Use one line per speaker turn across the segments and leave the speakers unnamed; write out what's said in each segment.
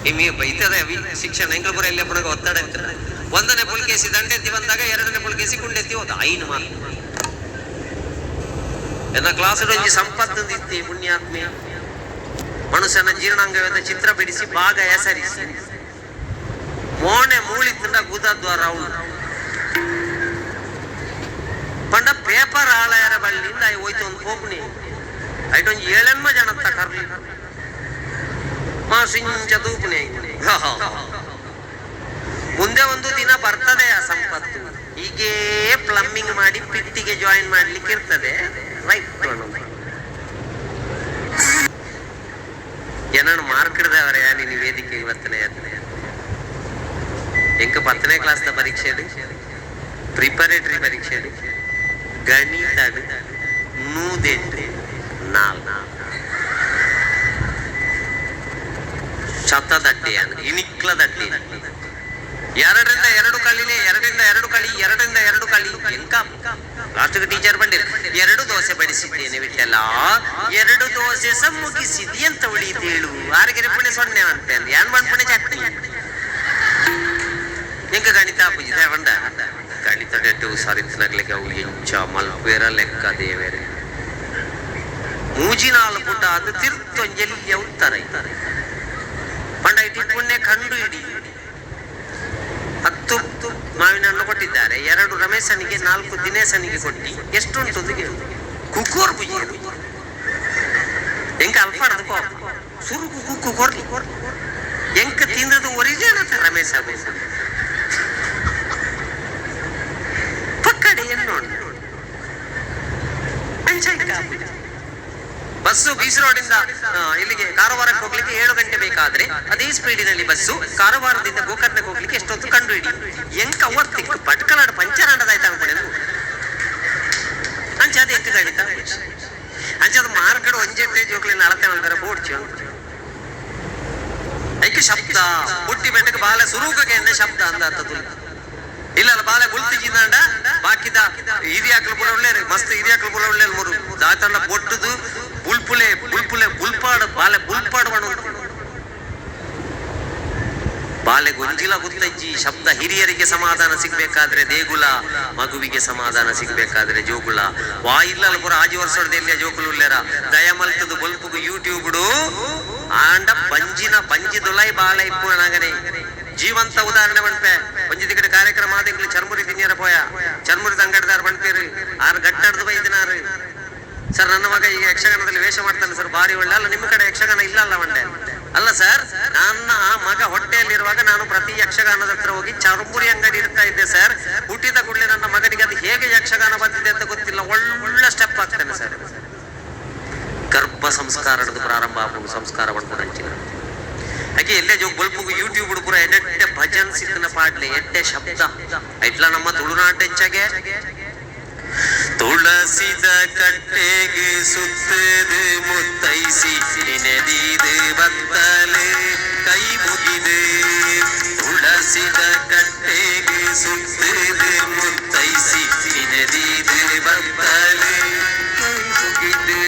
ನಿಮಗೆ ಬೈತದೆ ಶಿಕ್ಷಣ ಎಂಕ್ಲು ಪುರ ಎಲ್ಲ ಪುನಗ ಒತ್ತಡ ಇರ್ತದೆ. 1ನೇ ಪುಲ್ಕೇಸಿ ದಂಡೆತ್ತಿ ಬಂದಾಗ 2ನೇ ಪುಲ್ಕೇಸಿ ಕುಂಡೆತ್ತಿ ಹೋದ 5 ಮಾರ್ಕ್. ಎನ್ನ ಕ್ಲಾಸ್ ಒಂಜಿ ಸಂಪತ್ತು ಇತ್ತಿ ಪುಣ್ಯಾತ್ಮೆ ಮನುಷ್ಯನ ಜೀರ್ಣಾಂಗವಾದ ಚಿತ್ರ ಬಿಡಿಸಿ ಭಾಗ ಹೆಸರಿಸಿ ಮೋಣೆ ಮೂಳಿತಂಡ ಗುದದ್ವಾರ ಅವಳು ಪಂಡ ಪೇಪರ್ ಆಳಯರ ಬಳ್ಳಿಂದ ಹೋಯ್ತು ಒಂದು ಪೋಪ್ನಿ ಐಟೊಂದು 7 ಜನತ್ತ ಕರ್ಲಿ ಮಾಸಿಂಚ ದೂಪನೆ. ಮುಂದೆ ಒಂದು ದಿನ ಬರ್ತದೆ ಆ ಸಂಪತ್ತು. ಹೀಗೆ ಪ್ಲಂಬಿಂಗ್ ಮಾಡಿ ಪಿಟ್ಟಿಗೆ ಜಾಯಿನ್ ಮಾಡ್ಲಿಕ್ಕೆ ಇರ್ತದೆ. ರೈಟ್ ಏನನ್ನು ಮಾರ್ಕ್ ಹಿಡ್ದವರೆ ನೀನು ವೇದಿಕೆ ಇವತ್ತನೇ ಎಂಕ 10ನೇ ಕ್ಲಾಸ್ದ ಪರೀಕ್ಷೆ ಪ್ರಿಪರೇಟರಿ ಪರೀಕ್ಷೆ ಗಣಿತ 104 ಶತದಡ್ಡಿ ಇನಿಕ್ಲ ದಡ್ಡಿ 2ರಿಂದ 2 ಕಳಿನೇ 2ರಿಂದ 2 ಕಳಿ 2ರಿಂದ 2 ಕಳಿ ಎಂಕ ಲಾಸ್ಟ್ಗೆ ಟೀಚರ್ ಬಂದಿರ 2 ದೋಸೆ ಬಡಿಸಿದ್ದೇನೆ ಬಿಟ್ಟೆಲ್ಲ 2 ದೋಸೆ ಸ ಮುಗಿಸಿದಿ ಅಂತ ಉಳಿದೇಳು 6 ಪುಣೆ 0 ಅಂತ ಏನ್ ಮಾಡ್ಪುಣೆ ಚಟ್ನಿ ಎಂಕ ಗಣಿತ ಪೂಜಿದೆ ಬಂಡ ಗಣಿತ ಡೆಟ್ಟು ಸರಿತ್ನಗ್ಲಿಕ್ಕೆ ಅವು ಎಂಚ ಮಲ್ಪೇರ ಲೆಕ್ಕ ದೇವೇರೆ ಮೂಜಿನಾಲು ಪುಟ ಅದು ತಿರ್ತೊಂಜೆಲ್ಲಿ ಉತ್ತರ ಪಂಡ ಇಟ್ಟು ಪುಣ್ಯ ಕಂಡು ಹಿಡಿ 10 ಮಾವಿನ ಹಣ್ಣು ಕೊಟ್ಟಿದ್ದಾರೆ, 2 ರಮೇಶನಿಗೆ 4 ದಿನೇಶನಿಗೆ ಕೊಟ್ಟಿ ಎಷ್ಟುಂಟು ಕುಕ್ಕೂರ್ ಪೂಜೆ ಎಂಕ ಅಲ್ಪಾಡದು ಸುರುಕು ಕುಕ್ಕು ಕೊರ್ಲಿ ಎಂಕ ತಿಂದದು ಒರಿಜಿನಲ್ ರಮೇಶ ಪಕ್ಕಡೆ ಏನು ಬಸ್ಸು ಬೀಚ್ ರೋಡಿಂದ ಇಲ್ಲಿಗೆ ಕಾರವಾರಕ್ಕೆ ಹೋಗ್ಲಿಕ್ಕೆ 7 ಗಂಟೆ ಬೇಕಾದ್ರೆ ಅದೇ ಸ್ಪೀಡಿನಲ್ಲಿ ಬಸ್ಸು ಕಾರವಾರದಿಂದ ಗೋಕರ್ಣಕ್ಕೆ ಹೋಗ್ಲಿಕ್ಕೆ ಎಷ್ಟೊತ್ತು ಕಂಡು ಹಿಡಿ ಎಂಕ ಅವತ್ತಿಕ್ಕು ಪಟ್ಕಲಾಡ ಪಂಚರಾಂಡದಾಯ್ತ ಅನ್ಕೊಂಡು ಅಂಚದ ಎಂಕ ಗಣಿತ ಅಂಚದ ಮಾರ್ಗಡು ಒಂಜೆಟ್ಟೆ ಜೋಕ್ಲಿನ ಅಳತೆ ಅಂತಾರೆ ಬೋಡ್ಚು ಐಕೆ ಶಬ್ದ ಹುಟ್ಟಿ ಬೆಟ್ಟಕ್ಕೆ ಬಾಲ ಸುರೂಕಗೆ ಎಣ್ಣೆ ಶಬ್ದ ಅಂದದ್ದು ಇಲ್ಲ ಬಾಲೆ ಬುಲ್ತಿಜಿಂದಾಂಡ ಬಾಕಿದ ಹಿರಿಯಾಕ್ಲು ಪುರ ಒಳ್ಳೆ ಮಸ್ತ್ ಹಿರಿಯಾಕ್ಲು ಪುರ ಒಳ್ಳೆ ಮೂರು ದಾತಂಡ ಬೊಟ್ಟದು ಬುಲ್ಪುಲೆ ಬುಲ್ಪುಲೆ ಬುಲ್ಪಾಡು ಬಾಲೆ ಬುಲ್ಪಾಡು ಬಣ ಬಾಲೆ ಗೊಂಜಿಲ ಗುತ್ತಜ್ಜಿ ಶಬ್ದ ಹಿರಿಯರಿಗೆ ಸಮಾಧಾನ ಸಿಗ್ಬೇಕಾದ್ರೆ ದೇಗುಲ ಮಗುವಿಗೆ ಸಮಾಧಾನ ಸಿಗ್ಬೇಕಾದ್ರೆ ಜೋಗುಳ ವಾಯಿಲ್ಲ ಪುರ ಆಜಿ ವರ್ಷದಲ್ಲಿ ಜೋಗುಲು ಉಳ್ಳೇರ ದಯಮಲ್ತದು ಬಲ್ಪುಗು ಯೂಟ್ಯೂಬ್ಡು ಆಂಡ ಪಂಜಿದುಲೈ ಬಾಲ ಇಪ್ಪುಣಗನೆ ಜೀವಂತ ಉದಾಹರಣೆ ಬಣ್ಪೆ ಒಂಜಿ ಕಡೆ ಕಾರ್ಯಕ್ರಮ ಆದಂಗ್ಲಿ ಚರ್ಮುರಿ ತಿನ್ನಿಯರ ಪೋಯ ಚರ್ಮುರಿ ಅಂಗಡಿದಾರ ಬಣ್ಪೇರು 6 ಗಟ್ಟಡ್ದು ಬೈದಿನಾರು ಸರ್ ನನ್ನ ಮಗ ಈಗ ಯಕ್ಷಗಾನದಲ್ಲಿ ವೇಷ ಮಾಡ್ತಾನೆ ಸರ್ ಭಾರಿ ಒಳ್ಳೆ ಅಲ್ಲ ನಿಮ್ಮ ಕಡೆ ಯಕ್ಷಗಾನ ಇಲ್ಲ ಅಲ್ಲ ಮಂಡೆ ಅಲ್ಲ ಸರ್ ನನ್ನ ಮಗ ಹೊಟ್ಟೆಯಲ್ಲಿರುವಾಗ ನಾನು ಪ್ರತಿ ಯಕ್ಷಗಾನದ ಹತ್ರ ಹೋಗಿ ಚರ್ಮುರಿ ಅಂಗಡಿ ಇಡ್ತಾ ಇದ್ದೆ ಸರ್ ಹುಟ್ಟಿದ ಕೂಡಲೇ ನನ್ನ ಮಗನಿಗೆ ಅದು ಹೇಗೆ ಯಕ್ಷಗಾನ ಬಂದಿದೆ ಅಂತ ಗೊತ್ತಿಲ್ಲ ಒಳ್ಳೆ ಸ್ಟೆಪ್ ಆಗ್ತಾನೆ ಸರ್ ಗರ್ಭ ಸಂಸ್ಕಾರದ ಪ್ರಾರಂಭ ಆಗುವುದು ಸಂಸ್ಕಾರ ಮಾಡ್ಕೊಂಡು ಹಾಗೆ ಎಲ್ಲೇ ಜೋಗ್ ಬಲ್ಪುಗು ಯೂಟ್ಯೂಬ್ ಪೂರ ಎಡ್ಡೆ ಭಜನ್ ಸಿದ್ದನ ಪಾಡ್ಲೆ ಎಡ್ಡೆ ಶಬ್ದ ಐಟ್ಲ ನಮ್ಮ ತುಳುನಾಟ ಹೆಚ್ಚಾಗೆ ತುಳಸಿದ ಕಟ್ಟೆಗೆ ಸುತ್ತದು ಮುತ್ತೈಸಿ ನೆನೆದಿದು ಬತ್ತಲೆ ಕೈ ಮುಗಿದೆ ತುಳಸಿದ ಕಟ್ಟೆಗೆ ಸುತ್ತದು ಮುತ್ತೈಸಿ ನೆನೆದಿದು ಬತ್ತಲೆ ಕೈ ಮುಗಿದೆ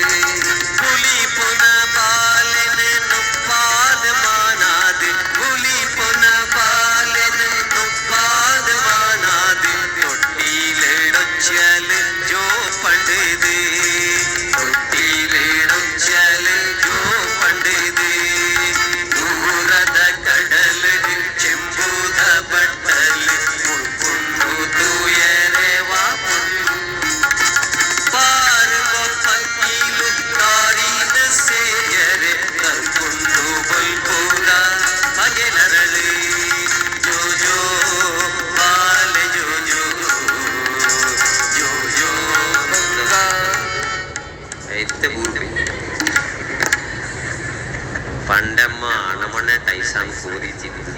ಪುಲಿ ಪುನ ಬಾಲೆನ ನುಪ್ಪಾದ ಮಾನಾದ ಪುಲಿ ಪುನ ಬಾಲೆನ ನುಪ್ಪಾದ ಮಾನಾದ ತೊಟ್ಟಿಲೆಡೊಚ್ಚಲ ಜೋ ಪಂಡದೆ ತೊಟ್ಟಿಲೆಡೊಚ್ಚಲ ಜೋ ಪಂಡದೆ ದೂರದ ಕಡಲ ಚೆಂಬುದ ಬಟ್ಟಲ ಮುಳ್ಕೊಂಡು ತೂಯರೆ ವಾಪು ಪಾರ್ವ ಪಕ್ಕೀಲು ಕಾರಿನ ಸೇಯರೆ ಕರ್ಕೊಂಡು ಬಲ್ಪೂರ ಬಗೆನರಳೆ ಜೋ ಜೋ ಬಾಲೆ ಜೋ ಜೋ ಜೋ ಜೋ ಐತೆ ಬೂರ್ಬಿ ಪಂಡಮ್ಮ ನಮ್ಮನೆ ಟೈಸಾನ್ ಕೂರಿತಿದ್ದು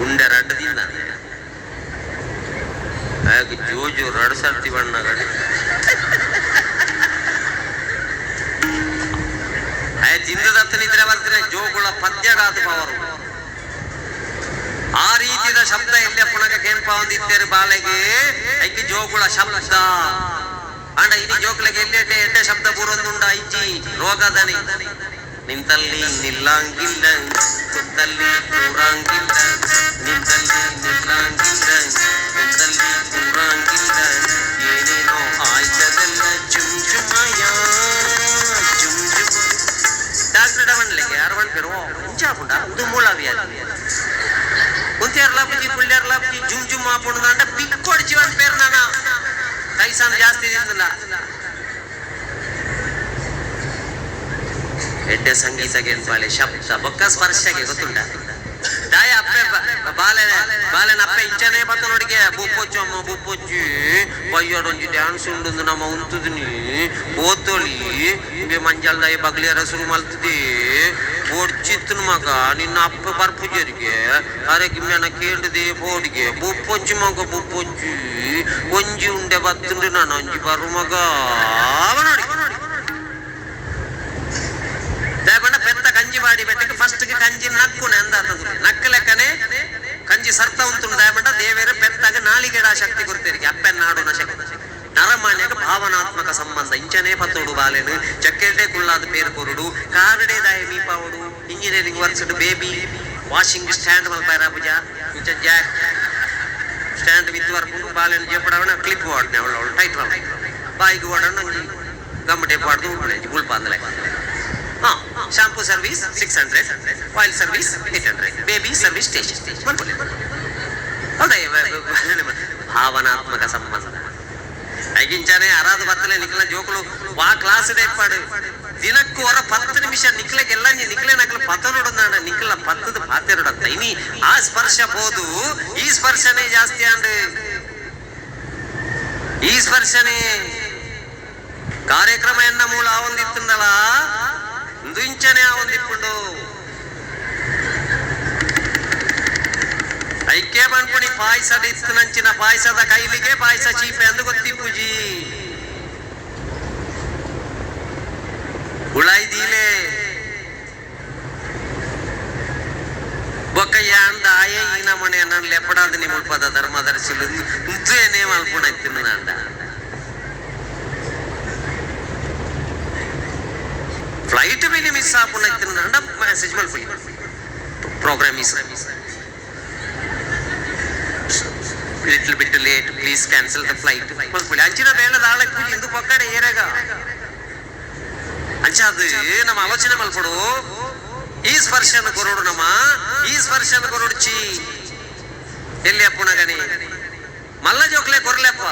ಉಂಡೆ ರಡ್ಡದಿಂದ ಹಾಗೆ ಜೋಜು ರಡ್ ಸರ್ತಿ ಬಣ್ಣಗಳು ಜಿಂದದತ್ತನಿದ್ರೆ ಬರ್ತಾರೆ ಜೋಗುಳ ಪದ್ಯಗಾದ ಅವರು ಆ ರೀತಿಯ ಶಬ್ದ ಎಲ್ಲೇ ಪುನಗ ಕೇನ್ಪ ಹೊಂದಿದ್ದೇರು ಬಾಲೆಗೆ ಐಕಿ ಜೋಗುಳ ಶಬ್ದ ಅಂಡ ಇನಿ ಜೋಕ್ಲೆಗೆ ಎಲ್ಲೆಡ್ಡೆ ಎಡ್ಡೆ ಶಬ್ದ ಬೂರೊಂದುಂಡ ಐಜಿ ರೋಗದನಿ ನಿಂತಲ್ಲಿ ನಿಲ್ಲಂಗಿಲ್ಲ ಕುಂತಲ್ಲಿ ಕೂರಂಗಿಲ್ಲ ನಿಂತಲ್ಲಿ ನಿಲ್ಲಂಗಿಲ್ಲ ಕುಂತಲ್ಲಿ ಕೂರಂಗಿಲ್ಲ ಏನೇನೋ ಆಯ್ತದೆಲ್ಲ ಜುಮ್ ಜುಮಯ ಜುಮ್ ಜುಮ ಡಾಕ್ಟರ್ ಮಣ್ಣಿಗೆ ಯಾರು ಮಣ್ಣಿರು ಮುಂಚಾಪುಂಡ ಇದು ಮೂಲ ವ್ಯಾಧಿ ಕುಂತಿಯರ್ಲ ಬುಜಿ ಕುಳ್ಳಿಯರ್ಲ ಬುಜಿ ಜುಮ್ ಜುಮ್ ಆಪುಂಡ ಅಂದ್ರೆ ಬಿಕ್ಕೊಡ್ಚಿ ಒಂದು ಪೇರು ನಾನು ಕೈಸಾನ ಜಾಸ್ತಿ ಇದ್ದಿಲ್ಲ ಎಡ್ಡೆ ಸಂಗೀತಗೆ ಬಾಲೆ ಶಬ್ದ ಬೊಕ್ಕ ಸ್ಪರ್ಶಗೆ ಗೊತ್ತುಂಟ ದಾಯ ಅಪ್ಪೆ ಬಾಲೆನ ಅಪ್ಪೆ ಇಂಚನೆ ಬತ್ತ ನೋಡಿಗೆ ಬುಪ್ಪೊಚ್ಚು ಅಮ್ಮ ಬುಪ್ಪೊಚ್ಚಿ ಬಯ್ಯೋಡೊಂಜಿ ಡ್ಯಾನ್ಸ್ ಉಂಡು ನಮ್ಮ ಉಂತುದಿನಿ ಓತೋಳಿ ಮಂಜಲ್ ದಾಯಿ ಬಗ್ಲಿಯರ ಶುರು ಮಲ್ತದಿ ಓಡ್ಚಿತ್ತನು ಮಗ ನಿನ್ನ ಅಪ್ಪ ಬರ್ಪುಜರಿಗೆ ಅರೆ ಗಿಮ್ಮೆನ ಕೇಳಿದೆ ಬೋಡಿಗೆ ಬುಪ್ಪೊಚ್ಚಿ ಮಗ ಬುಪ್ಪೊಚ್ಚಿ ಒಂಜಿ ಉಂಡೆ ಬತ್ತುಂಡು ನಾನು ಒಂಜಿ ಬರು ಮಗ ನೋಡಿ ದಯಬಂಡ ಪೆತ್ತ ಕಂಜಿ ಮಾಡಿ ಬೆಟ್ಟಕ್ಕೆ ಫಸ್ಟ್ ಕಂಜಿ ನಕ್ಕುನೆ ಅಂದ ನಕ್ಕ ಲೆಕ್ಕನೆ ಕಂಜಿ ಸರ್ತ ಉಂಟು ದಯಬಂಡ ದೇವೇರು ಪೆತ್ತಾಗ ನಾಲಿಗೆಡ ಶಕ್ತಿ ಕೊಡ್ತೀರಿಗೆ ಅಪ್ಪೆನ್ ನಾಡುನ ಶಕ್ತಿ ನರಮಾನ್ಯಗ ಭಾವನಾತ್ಮಕ ಸಂಬಂಧ ಇಂಚನೆ ಪತ್ತೋಡು ಬಾಲೆನು ಚಕ್ಕೆಡೆ ಕುಳ್ಳಾದ ಪೇರು ಕೊರುಡು ಕಾರಡೆ ದಾಯ ಮೀಪಾವಡು engineering works baby washing stand ಮಲ್ಪಾರ ಪೂಜ ಇಂಚ ಜಾಕ್ ಸ್ಟ್ಯಾಂಡ್ ವಿತ್ ವರ್ಕ್ ಬಾಲೆನು ಜೇಪಡವನ ಕ್ಲಿಪ್ ವಾಡ್ನೆ ಅವಳು ಟೈಟ್ ಬಾಯಿಗೆ ಓಡೋಣ ಗಮ್ಮಟೆ ಪಾಡ್ದು ಉಳ್ಪಾಂದಲೆ shampoo service 600 oil service 800 baby service station ಭಾವನಾತ್ಮಕ ಸಂಬಂಧ ಐಗಿಂಚಾನೆ ಅರಾದು ಬತ್ತಲೆ ನಿಕ್ಲ ಜೋಕುಲು ವಾ ಕ್ಲಾಸ್ ಡೇಪಾಡು ದಿನಕ್ಕೂ ಹೊರ 10 ನಿಮಿಷ ನಿಕ್ಲೆಗೆಲ್ಲ ನಿಕ್ಲೆ ನಕ್ಲ ಪತ ನೋಡೋಣ ನಿಕ್ಲ ಪತ್ತದ ಪಾತೆ ನೋಡಂತ ಇನಿ ಆ ಸ್ಪರ್ಶ ಬೋದು ಈ ಸ್ಪರ್ಶನೇ ಜಾಸ್ತಿ ಅಂಡ್ ಈ ಸ್ಪರ್ಶನೇ ಕಾರ್ಯಕ್ರಮ ಎನ್ನ ಮೂಲ ಆವೊಂದಿತ್ತಂದಲ್ಲ ಇಂಚನೆ ಆವೊಂದಿಪ್ಪುಂಡು ಐಕೆ ಬಣ್ಪುಣಿ ಪಾಯಸದ ಇತ್ತು ನಂಚಿನ ಪಾಯಸದ ಕೈಲಿಗೆ ಪಾಯಸ ಚೀಪೆ ಅಂದು ಗೊತ್ತಿಪ್ಪುಜಿ ಉಳಾಯ್ದೀಲೆ ಬೊಕ್ಕಯ್ಯ ಅಂದ ಆಯ ಈ ನಮನೆ ನನ್ನ ಲೆಪಡಾದ ನಿಮ್ಮಲ್ಪದ ಧರ್ಮದರ್ಶಿಲು ಇಂತೇನೇ ಮಲ್ಪುಣ ಇತ್ತು ನಂದ ಫ್ಲೈಟ್ ಮೇಲೆ ಮಿಸ್ ಆಪುಣ ಇತ್ತು ನಂಡ ಮೆಸೇಜ್ ಮಲ್ಪಿ program miss little bit late please cancel the flight ಮಲ್ಪುಳಿ ಅಂಚಿನ ಬೇಳದ ಆಳಕ್ಕೆ ಇಂದು ಪಕ್ಕಡೆ ಏರೆಗ ಅಂಚ ಅದು ನಮ್ಮ ಆಲೋಚನೆ ಮಲ್ಪಡು ಈ ಸ್ಪರ್ಶನ ಕೊರೋಡು ನಮ್ಮ ಈ ಸ್ಪರ್ಶನ ಕೊರೋಡ್ಚಿ ಎಲ್ಲಿ ಅಪ್ಪುಣಗಣಿ ಮಲ್ಲ ಜೋಕ್ಲೆ ಕೊರ್ಲೆಪ್ಪ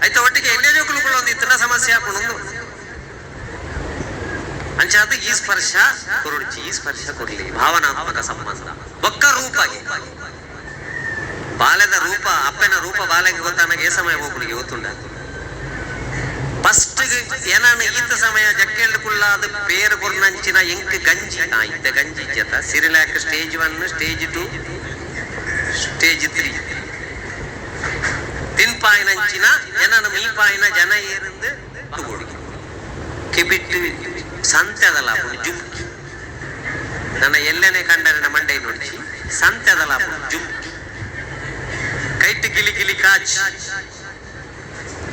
ಆಯ್ತಾ ಒಟ್ಟಿಗೆ ಎಣ್ಣೆ ಜೋಕುಲು ಒಂದು ಇತ್ತನ ಸಮಸ್ಯೆ ಹಾಕೊಂಡು ಅಂಚಾದ ಈ ಸ್ಪರ್ಶ ಕೊರಡ್ಚಿ ಈ ಸ್ಪರ್ಶ ಕೊಡ್ಲಿ ಭಾವನಾತ್ಮಕ ಸಂಬಂಧ ಒಕ್ಕ ರೂಪ ಬಾಲ್ಯದ ರೂಪ ಅಪ್ಪನ ರೂಪ ಬಾಲ್ಯಗೆ ಗೊತ್ತಾನಾಗ ಏ ಸಮಯ ಹೋಗ್ಲಿಕ್ಕೆ ಗೊತ್ತುಂಡ ಫಸ್ಟ್ ಏನಾನು ಈತ ಸಮಯ ಜಕ್ಕೆಳ್ಳು ಕುಳ್ಳಾದ ಪೇರು ಕೊರ್ನಂಚಿನ ಎಂಕ್ ಗಂಜಿ ಇದ್ದ ಗಂಜಿ ಜತ ಸಿರಿಲಾಕ್ ಸ್ಟೇಜ್ 1 ಸ್ಟೇಜ್ 2 ಸ್ಟೇಜ್ 3 ತಿನ್ಪಾಯಿನಂಚಿನ ಏನಾನು ಮೀಪಾಯಿನ ಜನ ಏರಂದು ತುಗೋಡಿಗೆ ಕಿಬಿಟ್ಟು ಸಂತೆದಲ್ಲ ಜುಮ್ಕಿ ನನ್ನ ಎಲ್ಲೇನೆ ಕಂಡರೆ ಮಂಡೆ ನೋಡಿ ಸಂತೆದಲ್ಲ ಜುಮ್ಕಿ ಕೈಟ್ ಗಿಲಿ ಗಿಲಿ ಕಾಚ್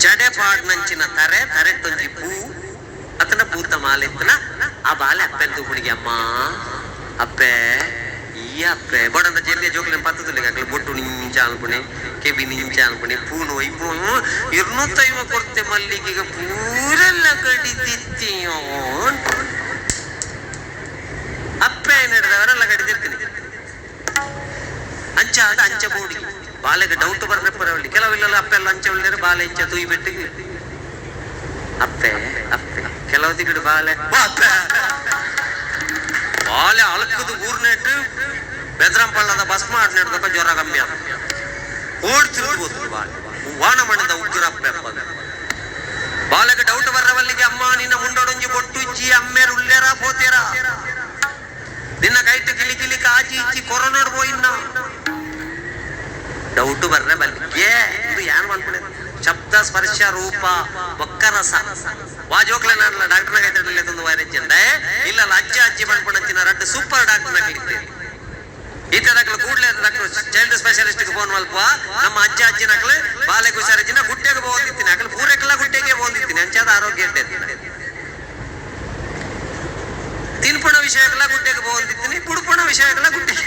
ಜಡೆ ಪಾಡ್ ನಂಚಿನ ತರೆ ತರೆಟ್ಟೊಂಜಿ ಪೂ ಅತನ ಪೂತ ಮಾಲೆತ್ತನ ಆ ಬಾಲೆ ಅಪ್ಪೆಂದು ಹುಡುಗಿ ಅಮ್ಮ ಅಪ್ಪೆ ಈ ಅಪ್ಪೆ ಬಡಂದ ಜೆಲ್ಲಿಯ ಜೋಕ್ಲಿನ ಪತ್ತದಲ್ಲಿ ಬೊಟ್ಟು ನಿಂಚ ಅನ್ಪುಣೆ ಕೆಬಿ ನಿಂಚ ಅನ್ಪುಣೆ ಪೂನು ಒಯ್ಪು 250 ಕೊಡ್ತೆ ಮಲ್ಲಿಗೆಗೆ ಪೂರೆಲ್ಲ ಕಡಿದಿತ್ತೀಯೋ ಅಪ್ಪೆ ನಡೆದವರೆಲ್ಲ ಕಡಿದಿರ್ತೀನಿ ಅಂಚ ಆದ ಅಂಚ ಬೋಡಿ ಬಾಲೆಗೆ ಡೌಟ್ ಬರ್ರೆಪ್ಪರವಳ್ಳಿ ಕೆಲವಿಲ್ಲ ಅಪ್ಪೆಲ್ಲ ಅಂಚೆ ಒಳ್ಳೆ ಬಾಲೆ ಇಂಚ ತುಯಿ ಬಿಟ್ಟಿಗೆ ಅಪ್ಪೆ ಅಪ್ಪೆ ಕೆಲವು ತಿಗಡು ಬಾಲೆ ಬಾಲೆ ಅಳಕದು ಊರ್ನೆಟ್ಟು ಬೆದ್ರಂಪಳ್ಳದ ಬಸ್ ಮಾಡಿ ನಡೆದಪ್ಪ ಜ್ವರ ಕಮ್ಮಿ ಆಗ ಓಡ್ತಿರ್ಬೋದು ಬಾಲೆ ವಾಣ ಮಣ್ಣದ ಉಗ್ರಪ್ಪೆ ಬಾಲೆಗೆ ಡೌಟ್ ಬರ್ರವಲ್ಲಿಗೆ ಅಮ್ಮ ನಿನ್ನ ಮುಂಡೊಡೊಂಜಿ ಬೊಟ್ಟು ಇಚ್ಚಿ ಅಮ್ಮೇರು ಉಳ್ಳೇರ ಪೋತೇರ ನಿನ್ನ ಕೈಟ್ ಕಿಲಿ ಕಿಲಿ ಕಾಚಿ ಇಚ್ಚಿ ಕೊರೋನಾಡ್ ಹೋಯಿನ್ನ ಡೌಟ್ ಬರ್ರೆ ಬಲ್ಲಿಗೆ ಇದು ಯಾನ್ ಮಾಡ್ಕೊಂಡೆ ಶಬ್ದ ಸ್ಪರ್ಶ ರೂಪ ಒಕ್ಕ ರಸ ವಾಜೋಕ್ಲೆ ನಾನು ಡಾಕ್ಟರ್ನಾಗ ಐತಡಲ್ಲಿ ತಂದು ವೈರಸ್ ಅಂದೆ ಇಲ್ಲ ಅಜ್ಜಿ ಅಜ್ಜಿ ಮಾಡ್ಕೊಂಡಂತಿನ ರಡ್ಡು ಸೂಪರ್ ಡಾಕ್ಟರ್ನಾಗ ಇರ್ತೇನೆ ಈ ತರಕ್ಲ ಕೂಡ್ಲೆ ಡಾಕ್ಟರ್ ಚೈಲ್ಡ್ ಸ್ಪೆಷಲಿಸ್ಟ್ಗೆ ಫೋನ್ ಮಲ್ಪ ನಮ್ಮ ಅಜ್ಜ ಅಜ್ಜಿನಕ್ಲೆ ಬಾಲೆಗೆ ಹುಷಾರಿದ್ದಿನ ಗುಟ್ಟೆಗೆ ಹೋಗಿರ್ತೀನಿ ಅಕ್ಲೆ ಪೂರೆಕ್ಲ ಗುಟ್ಟೆಗೆ ಹೋಗಿರ್ತೀನಿ ಅಂಚಾದ ಆರೋಗ್ಯ ಇರ್ತೈತಿ ತಿನ್ಪುಣ ವಿಷಯಗಳ ಗುಡ್ಡೆಗೆ ಹೋಗಿದ್ದೀನಿ, ಪುಡುಪುಣ ವಿಷಯಗಳ ಗುಡ್ಡೆಗೆ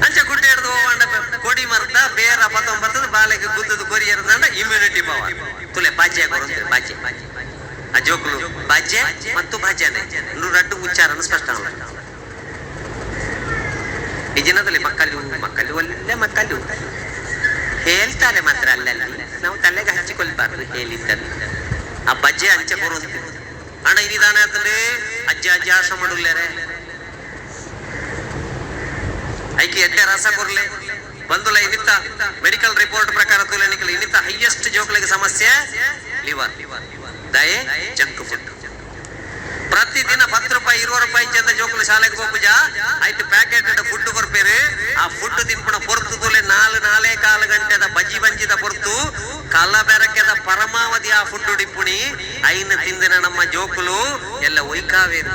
ಅಂಚ ಗುಡ್ಡೆ ಹಿಡ್ದು ಹೋಗಂಡ ಕೊಡಿ ಮರದ ಬೇರ ಬತ್ತೊಂಬತ್ತದ ಬಾಲೆಗೆ ಗುದ್ದದು ಕೊರಿ ಇರದಂಡ ಇಮ್ಯುನಿಟಿ ಪವರ್ ತುಲೆ ಬಾಜ್ಯ ಕೊರಂತೆ ಬಾಜ್ಯ ಆ ಜೋಕುಲು ಬಾಜ್ಯ ಮತ್ತು ಭಾಜ್ಯನೆ ರಡ್ಡು ಉಚ್ಚಾರಣ ಸ್ಪಷ್ಟ ಈ ಜನದಲ್ಲಿ ಮಕ್ಕಳು ಒಳ್ಳೆ ಮಕ್ಕಳು ಹೇಳ್ತಾರೆ ಮಾತ್ರ ಅಲ್ಲಲ್ಲಿ ನಾವು ತಲೆಗೆ ಹಚ್ಚಿಕೊಳ್ಬಾರ್ದು ಹೇಳಿದ್ದಲ್ಲಿ ಆ ಬಜ್ಜೆ ಅಂಚೆ ಬರುವಂತೆ ಅಣ್ಣ ಇದಾನೆ ಅಂತಂದ್ರೆ ಅಜ್ಜ ಆಶ್ರಮ ಮಾಡುಲ್ಲೇರೆ ಐಕಿ ಎಡ್ಡೆ ರಸ ಕೊರ್ಲೆ ಬಂದುಲ ಇನ್ನಿತ್ತ ಮೆಡಿಕಲ್ ರಿಪೋರ್ಟ್ ಪ್ರಕಾರ ತುಲನಿಕಲ್ ಇನ್ನಿತ್ತ ಹೈಯೆಸ್ಟ್ ಜೋಕ್ಲಿಗೆ ಸಮಸ್ಯೆ ಲಿವರ್ ದಯೆ ಜಂಕ್ ಫುಡ್ ಪ್ರತಿದಿನ 10 ರೂಪಾಯಿ 20 ರೂಪಾಯಿ ಚಂದ ಜೋಕುಲು ಶಾಲೆಗೆ ಹೋಗುಜ ಆಯ್ತು ಪ್ಯಾಕೆಟ್ ಫುಡ್ ಕೊರ್ಪೇರು ಆ ಫುಡ್ ತಿನ್ಪುಣ ಪೊರ್ತು ತುಲೆ 4-4.25 ಗಂಟೆದ ಬಜ್ಜಿ ಬಂಜಿದ ಪೊರ್ತು ಕಲ್ಲ ಬೆರಕೆದ ಪರಮಾವಧಿ ಆ ಫುಡ್ ಡಿಪ್ಪುಣಿ ಐನ ತಿಂದಿನ ನಮ್ಮ ಜೋಕುಲು ಎಲ್ಲ ಒಯ್ಕಾವೇರು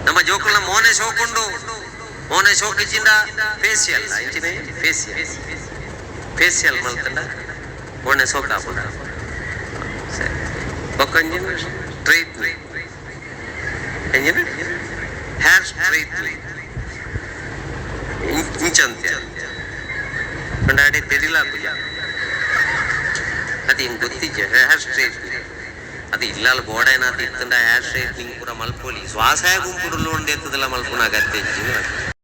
ನಮ್ಮ ಜೋಕುಲ್ನ ಮೋನೆ ಶೋಕುಂಡು ಮೋನೆ ಶೋಕಿಚಿಂದ ಫೇಸಿಯಲ್ ಇಂಚಿನ ಫೇಸಿಯಲ್ ಮಲ್ತಂಡ ಮೋನೆ ಶೋಕಾಪುಡ ಸರಿ ಬೊಕ್ಕಂಜಿನ ಟ್ರೀಟ್ಮೆಂಟ್ ಎಂಜಿನ ಹೇರ್ ಟ್ರೀಟ್ಮೆಂಟ್ ಇಂಚಂತೆ ಕೊಂಡಾಡಿ ತೆರಿಲಾಕುಜ ಅದು ಹಿಂಗೆ ಗೊತ್ತಿಜ್ಜ ಹೇರ್ ಸ್ಟ್ರೈಟ್ನಿಂಗ್ ಅದು ಇಲ್ಲಲ್ಲ ಗೋಡೆನ ತಿತ್ತಂಡ ಹೇರ್ ಸ್ಟ್ರೈಟ್ನಿಂಗ್ ಪೂರ ಮಲ್ಪೊಲಿ ಶ್ವಾಸ ಗುಂಪುಡು ಲೋಂಡ್ ಎತ್ತದಲ್ಲ ಮಲ್ಪುನ ಅಗತ್ಯ